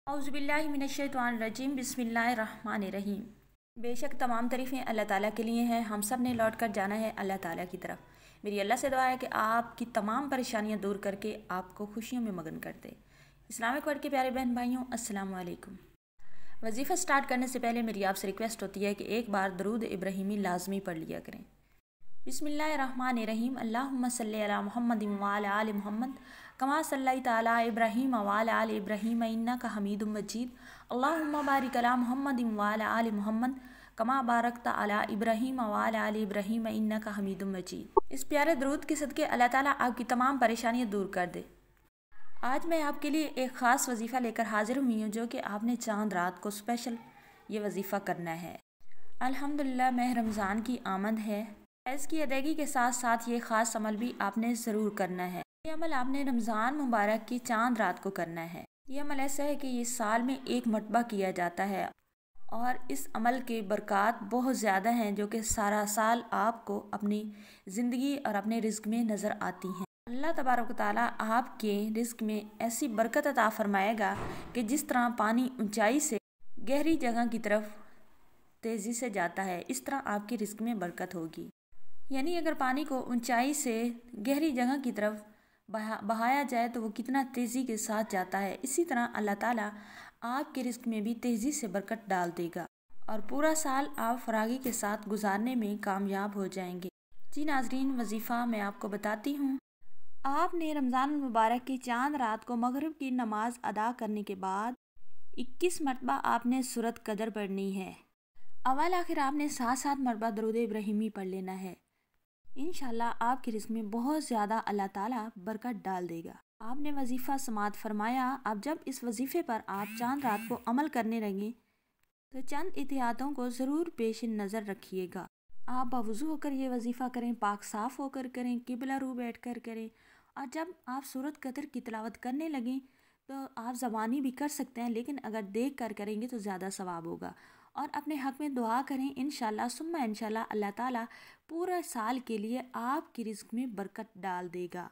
औज़ुबिल्लाहिमिनश्शैतानिर्रजीम बिस्मिल्लाहिर्रहमानिर्रहीम। बेशक तमाम तारीफ़ें अल्लाह ताला के लिए हैं। हम सब ने लौट कर जाना है अल्लाह ताला की तरफ। मेरी अल्लाह से दुआ है कि आपकी तमाम परेशानियां दूर करके आपको खुशियों में मगन कर दे। इस्लामिक वर्ड के प्यारे बहन भाइयों, अस्सलाम वालेकुम। वजीफ़ा स्टार्ट करने से पहले मेरी आपसे रिक्वेस्ट होती है कि एक बार दरूद इब्राहिमी लाजमी पढ़ लिया करें। बिस्मिल्लाहिर्रहमानिर्रहीम। अल्लाहुम्मा सल्ली अला मुहम्मदिन व अला आलि मुहम्मद कमा सल्लैता अला इब्राहीम व अला आलि इब्राहीम इन्नका हमीदुम मजीद। अल्लाहुम्मा बारिक अला मुहम्मदिन व अला आलि मुहम्मद कमा बारकता अला इब्राहीम व अला आलि इब्राहीम इन्नका हमीदुम मजीद। इस प्यारे दरूद के सदके अल्लाह ताला आपकी तमाम परेशानियां दूर कर दे। आज मैं आपके लिए एक ख़ास वजीफ़ा लेकर हाजिर हुई हूँ, जो कि आपने चांद रात को स्पेशल ये वजीफ़ा करना है। अल्हम्दुलिल्लाह माह रमज़ान की आमद है। इसकी अदायगी के साथ साथ ये ख़ास अमल भी आपने ज़रूर करना है। ये अमल आपने रमज़ान मुबारक की चांद रात को करना है। ये अमल ऐसा है कि ये साल में एक मरतबा किया जाता है और इस अमल के बरक़ात बहुत ज़्यादा हैं, जो कि सारा साल आपको अपनी ज़िंदगी और अपने रिज़्क में नज़र आती हैं। अल्लाह तबारक व तआला आपके रिज़्क में ऐसी बरकत अता फरमाएगा कि जिस तरह पानी ऊंचाई से गहरी जगह की तरफ तेज़ी से जाता है, इस तरह आपके रिज़्क में बरकत होगी। यानी अगर पानी को ऊंचाई से गहरी जगह की तरफ बहाया जाए तो वो कितना तेज़ी के साथ जाता है, इसी तरह अल्लाह ताला आपके रिज़्क में भी तेज़ी से बरकत डाल देगा और पूरा साल आप फरागी के साथ गुजारने में कामयाब हो जाएंगे। जी नाज़रीन, वजीफ़ा मैं आपको बताती हूँ। आपने रमज़ान मुबारक की चांद रात को मगरिब की नमाज अदा करने के बाद 21 मरतबा आपने सूरत कदर पढ़नी है। अव्वल आखिर आपने 7-7 मरतबा दरूद इब्राहिमी पढ़ लेना है। इंशाल्लाह आपके रिज़्क में बहुत ज़्यादा अल्लाह ताला बरकत डाल देगा। आपने वजीफ़ा समात फरमाया। अब जब इस वजीफ़े पर आप चांद रात को अमल करने लगे तो चंद एहतियातों को ज़रूर पेश नज़र रखिएगा। आप बावुज़ू होकर ये वजीफ़ा करें, पाक साफ़ होकर करें, किबला रू बैठ कर करें। और जब आप सूरत कदर की तिलावत करने लगें तो आप ज़बानी भी कर सकते हैं, लेकिन अगर देख कर करेंगे तो ज़्यादा सवाब होगा। और अपने हक़ में दुआ करें। इंशाल्लाह सुम्मा इंशाल्लाह अल्लाह ताला पूरा साल के लिए आपकी रिज़्क में बरकत डाल देगा।